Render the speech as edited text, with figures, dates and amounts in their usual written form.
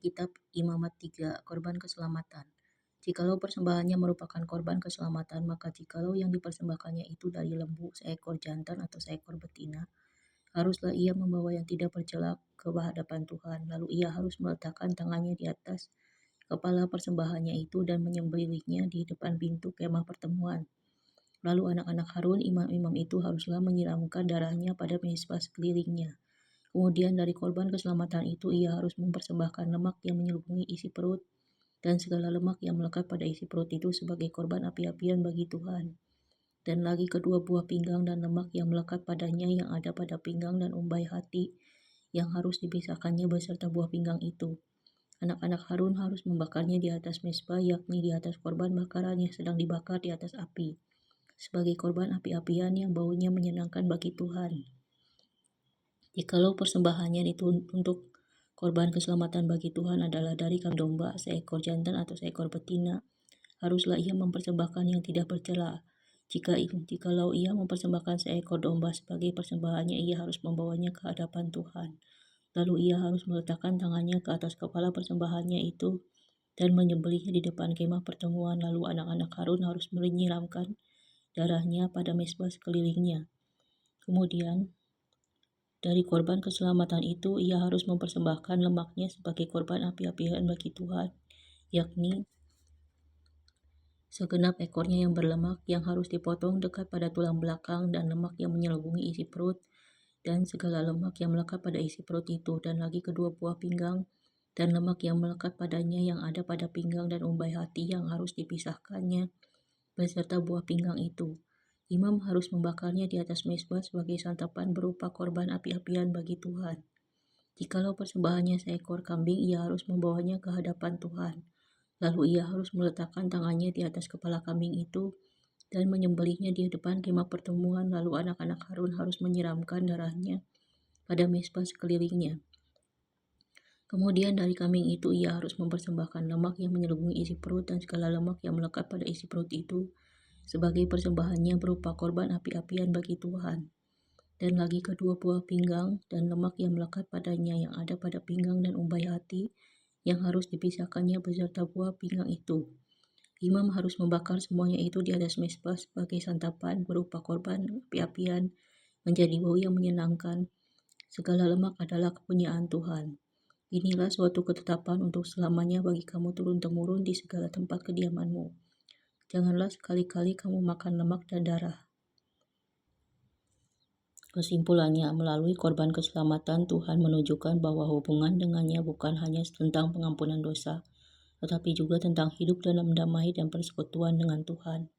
Kitab Imamat 3, Korban Keselamatan. Jikalau persembahannya merupakan korban keselamatan, maka jikalau yang dipersembahkannya itu dari lembu, seekor jantan atau seekor betina, haruslah ia membawa yang tidak bercela ke hadapan Tuhan. Lalu ia harus meletakkan tangannya di atas kepala persembahannya itu dan menyembelihnya di depan pintu kemah pertemuan. Lalu anak-anak Harun, imam-imam itu haruslah menyiramkan darahnya pada mezbah sekelilingnya. Kemudian dari korban keselamatan itu ia harus mempersembahkan lemak yang menyelubungi isi perut dan segala lemak yang melekat pada isi perut itu sebagai korban api-apian bagi Tuhan. Dan lagi kedua buah pinggang dan lemak yang melekat padanya yang ada pada pinggang dan umbai hati yang harus dipisahkannya beserta buah pinggang itu. Anak-anak Harun harus membakarnya di atas mezbah, yakni di atas korban bakaran yang sedang dibakar di atas api, sebagai korban api-apian yang baunya menyenangkan bagi Tuhan. Jikalau persembahannya itu untuk korban keselamatan bagi Tuhan adalah dari kambing domba, seekor jantan atau seekor betina, haruslah ia mempersembahkan yang tidak bercela. Jikalau ia mempersembahkan seekor domba sebagai persembahannya, ia harus membawanya ke hadapan Tuhan. Lalu ia harus meletakkan tangannya ke atas kepala persembahannya itu dan menyembelihnya di depan kemah pertemuan. Lalu anak-anak Harun harus menyiramkan darahnya pada mezbah sekelilingnya. Kemudian dari korban keselamatan itu ia harus mempersembahkan lemaknya sebagai korban api-apian bagi Tuhan, yakni segenap ekornya yang berlemak yang harus dipotong dekat pada tulang belakang dan lemak yang menyelubungi isi perut dan segala lemak yang melekat pada isi perut itu, dan lagi kedua buah pinggang dan lemak yang melekat padanya yang ada pada pinggang dan umbai hati yang harus dipisahkannya beserta buah pinggang itu. Imam harus membakarnya di atas mezbah sebagai santapan berupa korban api-apian bagi Tuhan. Jikalau persembahannya seekor kambing, ia harus membawanya ke hadapan Tuhan. Lalu ia harus meletakkan tangannya di atas kepala kambing itu dan menyembelihnya di depan kemah pertemuan. Lalu anak-anak Harun harus menyiramkan darahnya pada mezbah sekelilingnya. Kemudian dari kambing itu ia harus mempersembahkan lemak yang menyelubungi isi perut dan segala lemak yang melekat pada isi perut itu sebagai persembahannya berupa korban api-apian bagi Tuhan. Dan lagi kedua buah pinggang dan lemak yang melekat padanya yang ada pada pinggang dan umbai hati yang harus dipisahkannya beserta buah pinggang itu. Imam harus membakar semuanya itu di atas mezbah sebagai santapan berupa korban api-apian menjadi bau yang menyenangkan. Segala lemak adalah kepunyaan Tuhan. Inilah suatu ketetapan untuk selamanya bagi kamu turun-temurun di segala tempat kediamanmu. Janganlah sekali-kali kamu makan lemak dan darah. Kesimpulannya, melalui korban keselamatan, Tuhan menunjukkan bahwa hubungan dengannya bukan hanya tentang pengampunan dosa, tetapi juga tentang hidup dalam damai dan persekutuan dengan Tuhan.